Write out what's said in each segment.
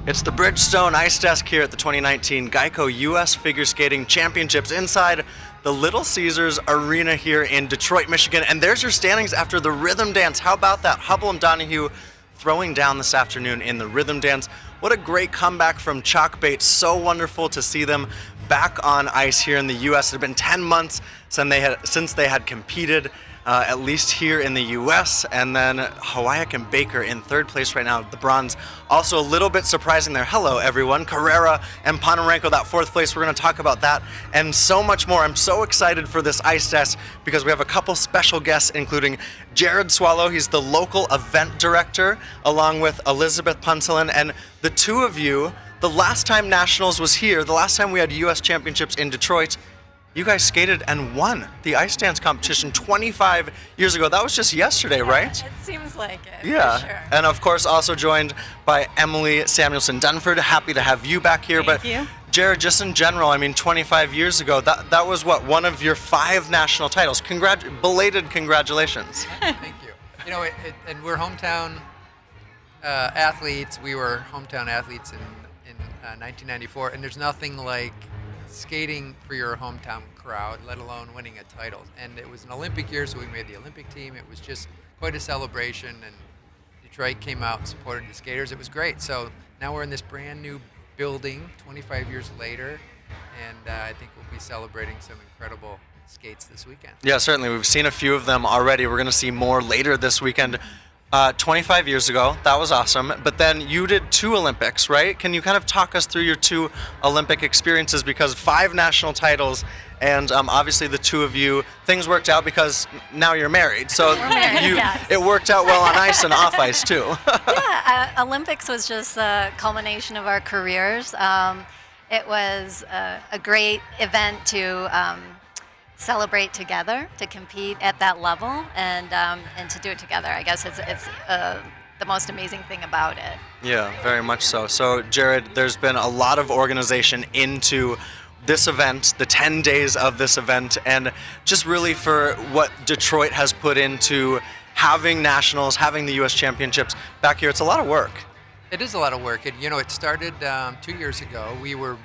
It's the Bridgestone Ice Desk here at the 2019 GEICO U.S. Figure Skating Championships inside the Little Caesars Arena here in Detroit, Michigan. And there's your standings after the rhythm dance. How about that? Hubble and Donahue throwing down this afternoon in the rhythm dance. What a great comeback from Chalkbait. So wonderful to see them back on ice here in the U.S. It had been 10 months since they had competed, at least here in the U.S., and then Hawaii and Baker in third place right now, the bronze. Also a little bit surprising there. Hello, everyone. Carrera and Ponomarenko, that fourth place. We're going to talk about that and so much more. I'm so excited for this ice test because we have a couple special guests, including Jared Swallow. He's the local event director, along with Elizabeth Punselin, and the two of you, the last time Nationals was here, the last time we had U.S. Championships in Detroit, you guys skated and won the ice dance competition 25 years ago. That was just yesterday, right? It seems like it. Yeah. For sure. And of course, also joined by Emily Samuelson Dunford. Happy to have you back here. Thank you. Jared, just in general, I mean, 25 years ago, that was what, one of your 5 national titles. Belated congratulations. Thank you. You know, and we're hometown athletes. We were hometown athletes in 1994, and there's nothing like skating for your hometown crowd, let alone winning a title. And it was an Olympic year, so we made the Olympic team. It was just quite a celebration, and Detroit came out and supported the skaters. It was great. So now we're in this brand new building 25 years later, and I think we'll be celebrating some incredible skates this weekend. Yeah, certainly. We've seen a few of them already. We're going to see more later this weekend. 25 years ago, that was awesome. But then you did 2 Olympics, right? Can you kind of talk us through your 2 Olympic experiences? Because 5 national titles, and obviously the 2 of you, things worked out because now you're married. So Yes. It worked out well on ice and off ice too. Yeah, Olympics was just a culmination of our careers. It was a great event to celebrate together, to compete at that level, and to do it together. I guess it's the most amazing thing about it. Yeah, very much so. So, Jared, there's been a lot of organization into this event, the 10 days of this event, and just really for what Detroit has put into having nationals, having the U.S. championships back here. It's a lot of work. It is a lot of work. And, you know, it started 2 years ago. We were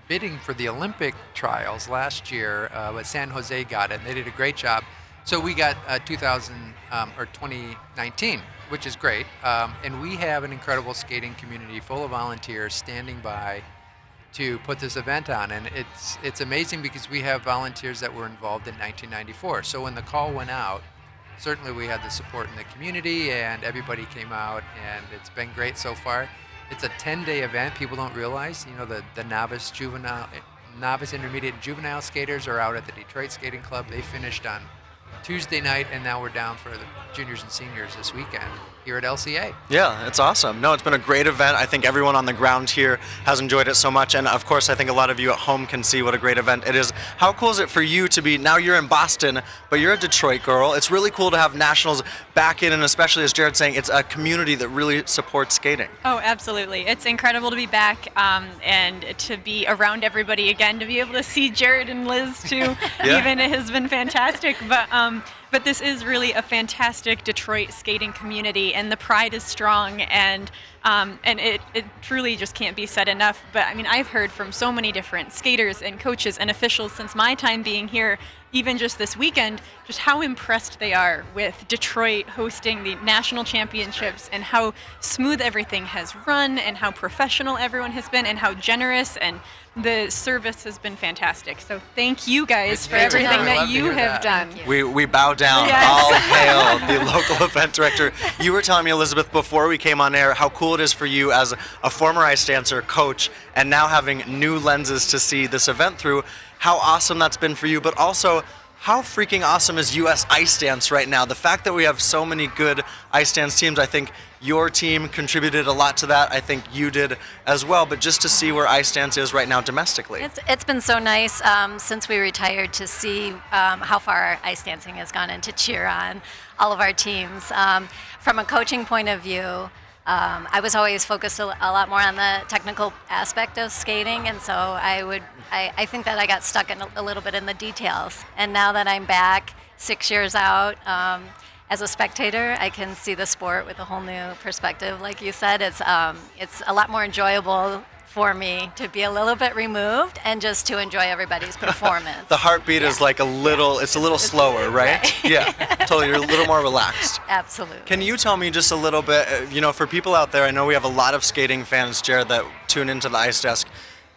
bidding for the Olympic trials last year, but San Jose got it, and they did a great job. So we got 2019, which is great. And we have an incredible skating community full of volunteers standing by to put this event on. And it's amazing because we have volunteers that were involved in 1994. So when the call went out, certainly we had the support in the community, and everybody came out, and it's been great so far. It's a 10-day event. People don't realize, you know, the novice, intermediate, and juvenile skaters are out at the Detroit Skating Club. They finished on Tuesday night, and now we're down for the juniors and seniors this weekend here at LCA. Yeah, it's awesome. No, it's been a great event. I think everyone on the ground here has enjoyed it so much, and of course I think a lot of you at home can see what a great event it is. How cool is it for you to be, now you're in Boston, but you're a Detroit girl. It's really cool to have nationals back in, and especially as Jared's saying, it's a community that really supports skating. Oh, absolutely. It's incredible to be back and to be around everybody again, to be able to see Jared and Liz too. Yeah. Even it has been fantastic. But this is really a fantastic Detroit skating community, and the pride is strong, and it truly just can't be said enough. But I mean, I've heard from so many different skaters and coaches and officials since my time being here, even just this weekend, just how impressed they are with Detroit hosting the national championships, and how smooth everything has run, and how professional everyone has been, and how generous, and the service has been fantastic. So thank you guys for everything that you have done. We bow down. Yes. All hail the local event director. You were telling me, Elizabeth, before we came on air, how cool it is for you as a former ice dancer, coach, and now having new lenses to see this event through. How awesome that's been for you, but also how freaking awesome is U.S. Ice Dance right now? The fact that we have so many good ice dance teams, I think your team contributed a lot to that. I think you did as well, but just to see where ice dance is right now domestically. It's been so nice since we retired to see how far our ice dancing has gone, and to cheer on all of our teams. From a coaching point of view, I was always focused a lot more on the technical aspect of skating, and so I think that I got stuck in a little bit in the details. And now that I'm back 6 years out, as a spectator, I can see the sport with a whole new perspective. Like you said, it's a lot more enjoyable for me to be a little bit removed and just to enjoy everybody's performance. The heartbeat is like a little, it's a little slower, right? Right. Yeah, totally. You're a little more relaxed. Absolutely. Can you tell me just a little bit, for people out there, I know we have a lot of skating fans, Jared, that tune into the Ice Desk.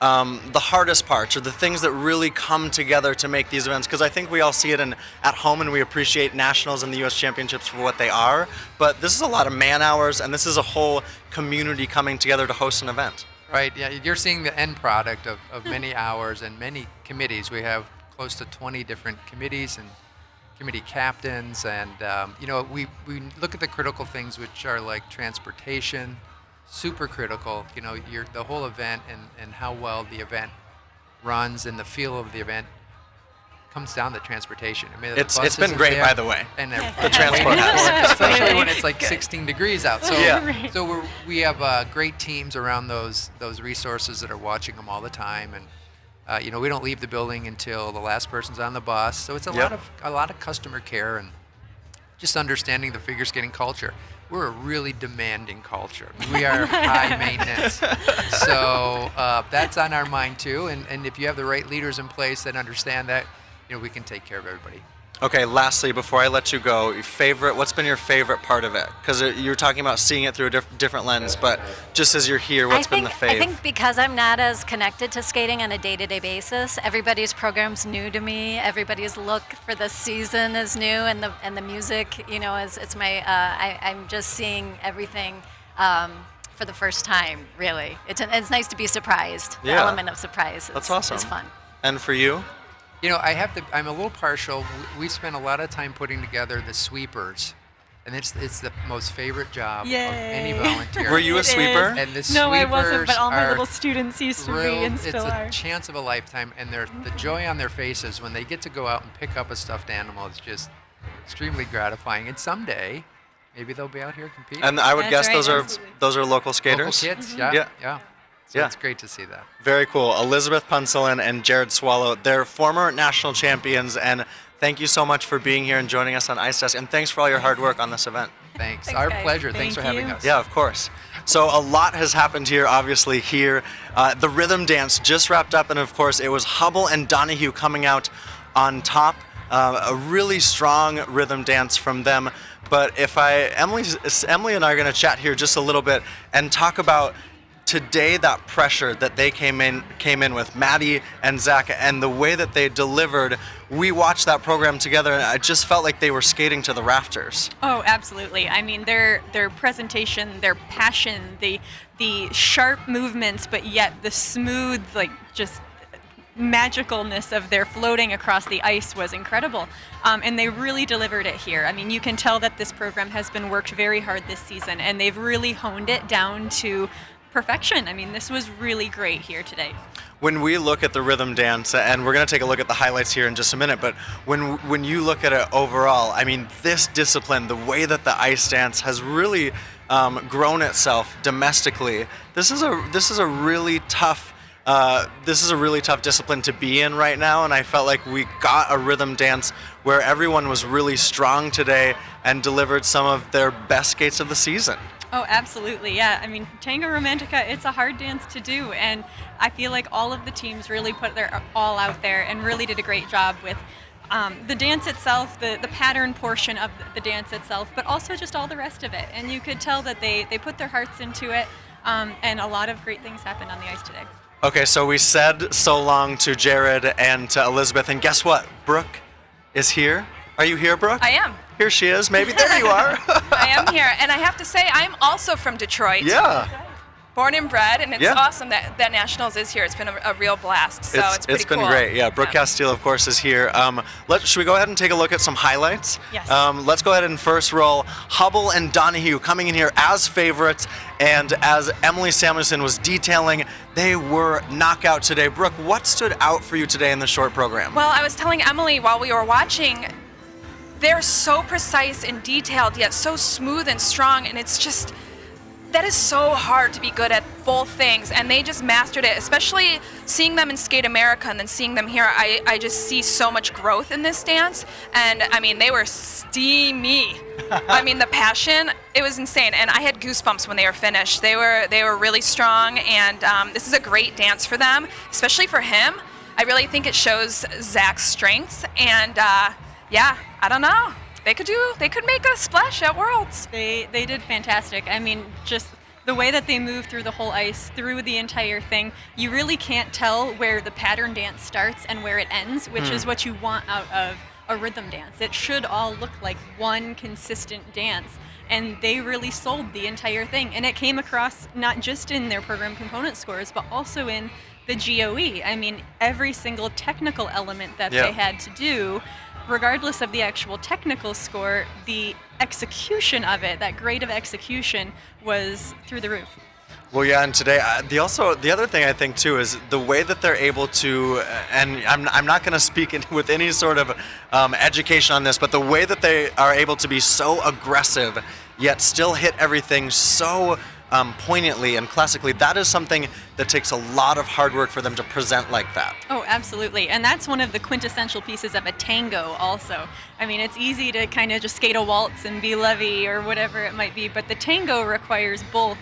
The hardest parts or the things that really come together to make these events, because I think we all see it at home and we appreciate nationals and the U.S. championships for what they are, but this is a lot of man hours and this is a whole community coming together to host an event. Right, yeah, you're seeing the end product of many hours and many committees. We have close to 20 different committees and committee captains, and we look at the critical things, which are like transportation, super critical. The whole event and how well the event runs and the feel of the event comes down to transportation. I mean, It's been great, by the way. And The transport has. especially when it's like 16 degrees out. So, Yeah. so we have great teams around those resources that are watching them all the time, and we don't leave the building until the last person's on the bus. So it's a lot of customer care and just understanding the figure skating culture. We're a really demanding culture. We are high maintenance. So that's on our mind too. And if you have the right leaders in place that understand that, we can take care of everybody. Okay, lastly, before I let you go, what's been your favorite part of it? Because you're talking about seeing it through a different lens, but just as you're here, what's been the fave? I think because I'm not as connected to skating on a day-to-day basis, everybody's program's new to me. Everybody's look for the season is new, and the music, it's my. I'm just seeing everything for the first time. Really, it's nice to be surprised. The element of surprise. That's awesome. Is fun. And for you? I'm a little partial. We spent a lot of time putting together the sweepers, and it's the most favorite job of any volunteer. Were you a sweeper? And the No, I sweepers wasn't, but all my are little students used to be thrilled. and still are. It's a chance of a lifetime, and the joy on their faces when they get to go out and pick up a stuffed animal is just extremely gratifying. And someday, maybe they'll be out here competing. And I would That's guess right, those absolutely. are local skaters? Local kids, Yeah. So Yeah. it's great to see that. Very cool. Elizabeth Punselin and Jared Swallow, they're former national champions, and thank you so much for being here and joining us on Ice Desk, and thanks for all your hard work on this event. Thanks. Thanks, Our guys. pleasure. Thanks for Thank having you. us. Yeah, of course. So a lot has happened here, obviously, here. The rhythm dance just wrapped up, and of course, it was Hubble and Donahue coming out on top. A really strong rhythm dance from them. But Emily and I are going to chat here just a little bit and talk about today that pressure that they came in with, Maddie and Zach, and the way that they delivered. We watched that program together, and I just felt like they were skating to the rafters. Oh, absolutely. I mean, their presentation, their passion, the sharp movements, but yet the smooth, just magicalness of their floating across the ice was incredible. And they really delivered it here. I mean, you can tell that this program has been worked very hard this season, and they've really honed it down to perfection. I mean, this was really great here today. When we look at the rhythm dance, and we're going to take a look at the highlights here in just a minute, but when you look at it overall, I mean, this discipline, the way that the ice dance has really grown itself domestically, this is a really tough discipline to be in right now, and I felt like we got a rhythm dance where everyone was really strong today and delivered some of their best skates of the season. Oh, absolutely, yeah. I mean, Tango Romantica, it's a hard dance to do, and I feel like all of the teams really put their all out there and really did a great job with the dance itself, the pattern portion of the dance itself, but also just all the rest of it. And you could tell that they put their hearts into it, and a lot of great things happened on the ice today. Okay, so we said so long to Jared and to Elizabeth, and guess what? Brooke is here. Are you here, Brooke? I am. Here she is. Maybe there you are. I am here. And I have to say, I'm also from Detroit. Yeah. Born and bred, and it's Yeah. awesome that Nationals is here. It's been a real blast. So it's pretty been cool. great. Yeah, Brooke Castile, of course, is here. Should we go ahead and take a look at some highlights? Yes. Let's go ahead and first roll Hubble and Donahue coming in here as favorites, and as Emily Samuelson was detailing, they were knockout today. Brooke, what stood out for you today in the short program? Well, I was telling Emily while we were watching, they're so precise and detailed, yet so smooth and strong, and it's just that is so hard to be good at both things, and they just mastered it, especially seeing them in Skate America and then seeing them here. I just see so much growth in this dance, and I mean, they were steamy. I mean, the passion, it was insane, and I had goosebumps when they were finished. They were really strong, and this is a great dance for them, especially for him. I really think it shows Zach's strengths, and yeah, I don't know. They could make a splash at Worlds. They did fantastic. I mean, just the way that they move through the whole ice, through the entire thing, you really can't tell where the pattern dance starts and where it ends, which is what you want out of a rhythm dance. It should all look like one consistent dance. And they really sold the entire thing. And it came across not just in their program component scores, but also in the GOE. I mean, every single technical element that they had to do, regardless of the actual technical score, the execution of it, that grade of execution, was through the roof. Well, yeah, and today, the other thing I think too is the way that they're able to, and I'm not going to speak with any sort of education on this, but the way that they are able to be so aggressive, yet still hit everything so poignantly and classically, that is something that takes a lot of hard work for them to present like that. Oh, absolutely. And that's one of the quintessential pieces of a tango also. I mean, it's easy to kind of just skate a waltz and be Levy or whatever it might be, but the tango requires both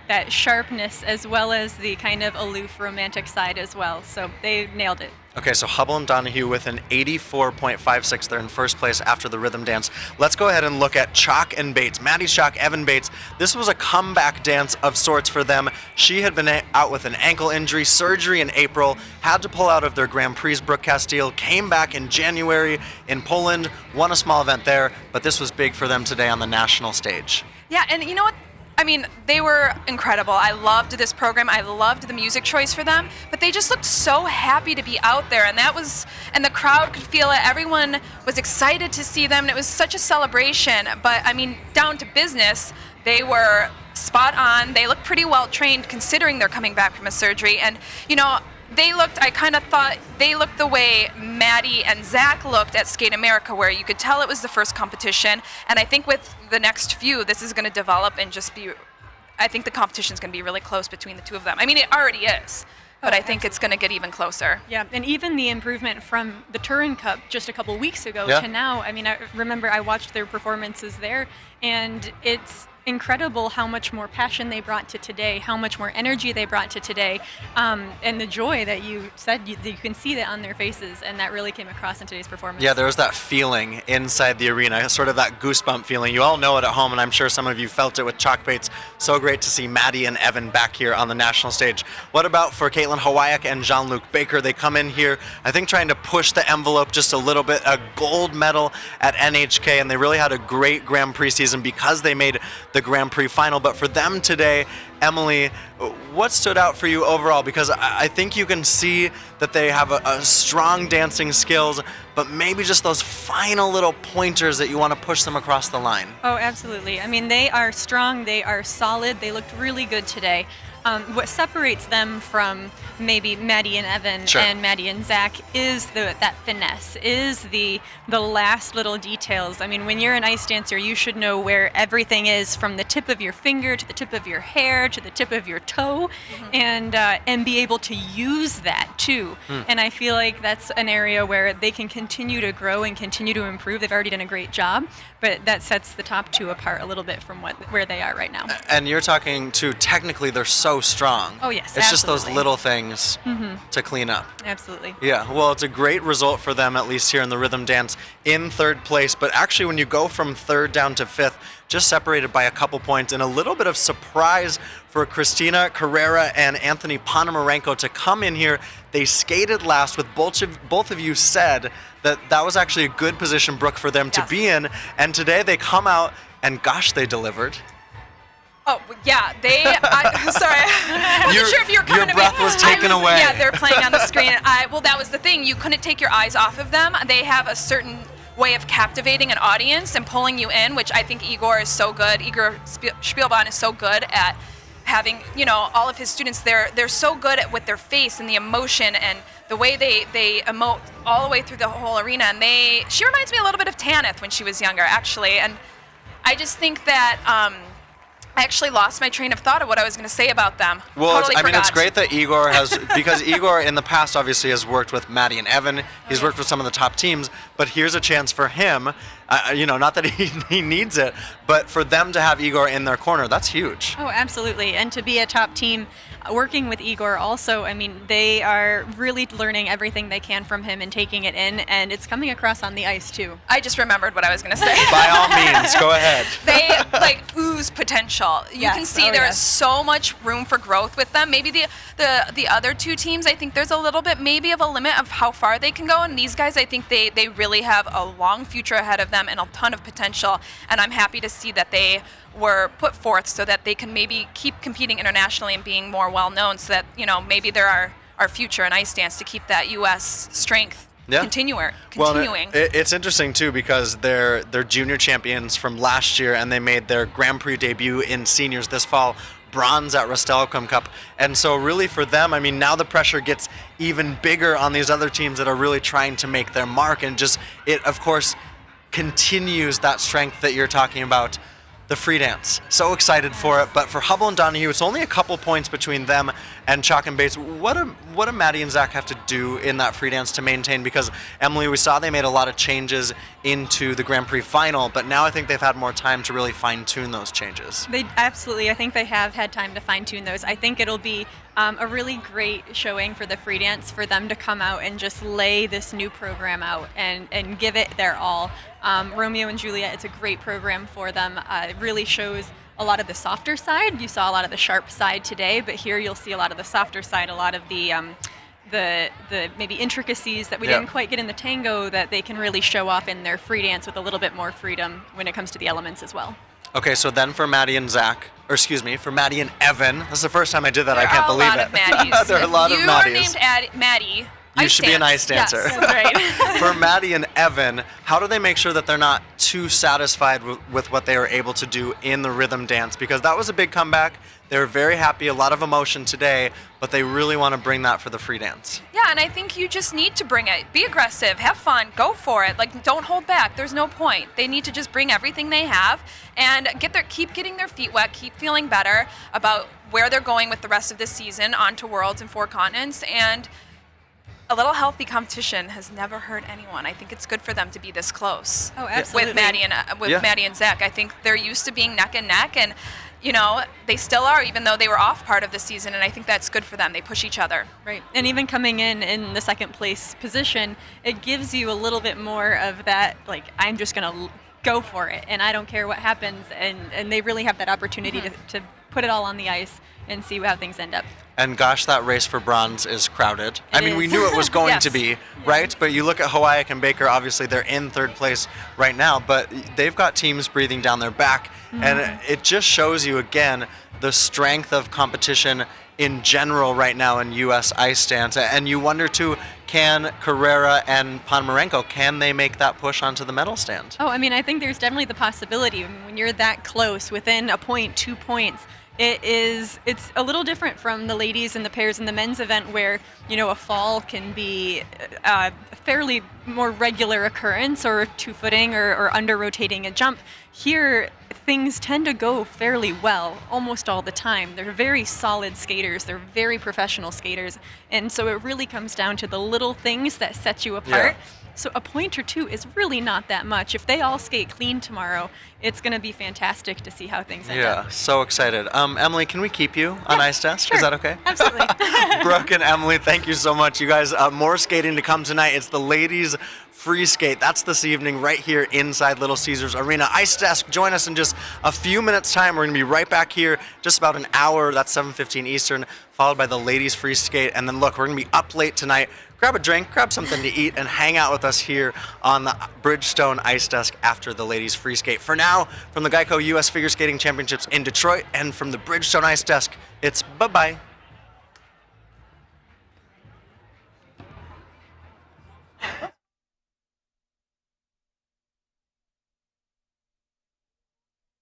that sharpness as well as the kind of aloof romantic side as well. So they nailed it. Okay, so Hubble and Donahue with an 84.56. They're in first place after the rhythm dance. Let's go ahead and look at Chalk and Bates. Maddie Chalk, Evan Bates. This was a comeback dance of sorts for them. She had been out with an ankle injury, surgery in April, had to pull out of their Grand Prix Brooke Castile, came back in January in Poland, won a small event there, but this was big for them today on the national stage. Yeah, and you know what? I mean, they were incredible. I loved this program. I loved the music choice for them, but they just looked so happy to be out there, and the crowd could feel it. Everyone was excited to see them, and it was such a celebration. But I mean, down to business, they were spot on. They looked pretty well trained considering they're coming back from a surgery, and you know, I kind of thought they looked the way Maddie and Zach looked at Skate America, where you could tell it was the first competition. And I think with the next few, this is going to develop and just be, I think the competition is going to be really close between the two of them. I mean, it already is, but I think it's going to get even closer. Yeah, and even the improvement from the Turin Cup just a couple weeks ago to now, I mean, I remember I watched their performances there, and it's incredible how much more passion they brought to today, how much more energy they brought to today, and the joy that you said, you can see that on their faces, and that really came across in today's performance. Yeah, there was that feeling inside the arena, sort of that goosebump feeling. You all know it at home, and I'm sure some of you felt it with Chalk Bates. So great to see Maddie and Evan back here on the national stage. What about for Caitlin Hawayak and Jean-Luc Baker? They come in here, I think, trying to push the envelope just a little bit, a gold medal at NHK, and they really had a great Grand Prix season because they made the Grand Prix final. But for them today, Emily, what stood out for you overall? Because I think you can see that they have a strong dancing skills, but maybe just those final little pointers that you want to push them across the line. Oh, absolutely. I mean, they are strong, they are solid, they looked really good today. What separates them from maybe Maddie and Evan and Maddie and Zach is that finesse, is the last little details. I mean, when you're an ice dancer, you should know where everything is, from the tip of your finger to the tip of your hair to the tip of your toe, and be able to use that too. And I feel like that's an area where they can continue to grow and continue to improve. They've already done a great job, but that sets the top two apart a little bit from where they are right now. And you're talking too, technically they're so strong. Oh yes, it's just those little things to clean up. Absolutely. Yeah, well, it's a great result for them, at least here in the rhythm dance, in third place. But actually, when you go from third down to fifth, just separated by a couple points, and a little bit of surprise for Christina Carrera and Anthony Ponomarenko to come in here. They skated last, with both of you said that was actually a good position, Brooke, for them to be in. And today they come out, and gosh, they delivered. Oh, yeah, sorry. I wasn't sure if you were coming to me. Your breath was taken away. Yeah, they're playing on the screen. Well, that was the thing. You couldn't take your eyes off of them. They have a certain way of captivating an audience and pulling you in, which I think Igor is so good. Igor Spielbahn is so good at having, all of his students, they're so good with their face and the emotion and the way they emote all the way through the whole arena. And she reminds me a little bit of Tanith when she was younger, actually. And I just think that I actually lost my train of thought of what I was going to say about them. Well, Totally I mean, it's forgot. great that Igor has, because Igor in the past obviously has worked with Maddie and Evan. He's worked with some of the top teams, but here's a chance for him, not that he needs it, but for them to have Igor in their corner, that's huge. Oh, absolutely. And to be a top team working with Igor also, I mean, they are really learning everything they can from him and taking it in, and it's coming across on the ice too. I just remembered what I was going to say. By all means, go ahead. They ooze potential. You Yes. can see Oh, there yes. is so much room for growth with them. Maybe the other two teams, I think there's a little bit maybe of a limit of how far they can go. And these guys, I think they really have a long future ahead of them and a ton of potential. And I'm happy to see that they were put forth so that they can maybe keep competing internationally and being more well known, so that maybe they're our future in ice dance to keep that U.S. strength continuing. Well, it's interesting too because they're junior champions from last year, and they made their Grand Prix debut in seniors this fall, bronze at Rastelcom Cup. And so really for them, I mean, now the pressure gets even bigger on these other teams that are really trying to make their mark, and just it of course continues that strength that you're talking about. The free dance. So excited for it. But for Hubble and Donahue, it's only a couple points between them and Chalk and Bates. What do Maddie and Zach have to do in that free dance to maintain? Because, Emily, we saw they made a lot of changes into the Grand Prix final, but now I think they've had more time to really fine-tune those changes. They absolutely, I think they have had time to fine-tune those. I think it'll be a really great showing for the free dance for them to come out and just lay this new program out and give it their all. Romeo and Juliet, it's a great program for them. It really shows a lot of the softer side. You saw a lot of the sharp side today, but here you'll see a lot of the softer side, a lot of the maybe intricacies that we didn't quite get in the tango that they can really show off in their free dance with a little bit more freedom when it comes to the elements as well. Okay, so then for Maddie and for Maddie and Evan, this is the first time I did that. I can't believe it. There are a lot of Maddies. There are a lot of You Maddies. are named Maddie. You Ice should be an dance. ice dancer. Yes. That's right. For Maddie and Evan, how do they make sure that they're not too satisfied with what they were able to do in the rhythm dance? Because that was a big comeback. They were very happy, a lot of emotion today, but they really want to bring that for the free dance. Yeah, and I think you just need to bring it. Be aggressive, have fun, go for it. Like, don't hold back. There's no point. They need to just bring everything they have and keep getting their feet wet, keep feeling better about where they're going with the rest of this season onto Worlds and 4 continents. And a little healthy competition has never hurt anyone. I think it's good for them to be this close. Oh, absolutely. With Maddie and Zach. I think they're used to being neck and neck, and they still are, even though they were off part of the season, and I think that's good for them. They push each other. Right. And even coming in the second place position, it gives you a little bit more of that, like, I'm just going to go for it, and I don't care what happens, and they really have that opportunity to put it all on the ice and see how things end up. And gosh, that race for bronze is crowded. I mean, we is. knew it was going Yes. to be, right? But you look at Hawaii and Baker, obviously they're in third place right now, but they've got teams breathing down their back. And it just shows you, again, the strength of competition in general right now in U.S. ice dance. And you wonder, too, can Carrera and Ponomarenko, can they make that push onto the medal stand? Oh, I mean, I think there's definitely the possibility. I mean, when you're that close, within a point, 2 points, it's a little different from the ladies and the pairs in the men's event where, a fall can be a fairly more regular occurrence, or two-footing or under-rotating a jump. Here, things tend to go fairly well almost all the time. They're very solid skaters. They're very professional skaters. And so it really comes down to the little things that set you apart. Yeah. So a point or two is really not that much. If they all skate clean tomorrow, it's going to be fantastic to see how things end up. Yeah, so excited. Emily, can we keep you on Ice Desk? Sure. Is that okay? Absolutely. Brooke and Emily, thank you so much. You guys, more skating to come tonight. It's the ladies free skate. That's this evening right here inside Little Caesars Arena. Ice Desk, join us in just a few minutes' time. We're going to be right back here, just about an hour. That's 7:15 Eastern, followed by the ladies free skate. And then look, we're going to be up late tonight. Grab a drink, grab something to eat, and hang out with us here on the Bridgestone Ice Desk after the ladies free skate. For now, from the GEICO U.S. Figure Skating Championships in Detroit and from the Bridgestone Ice Desk, it's bye-bye.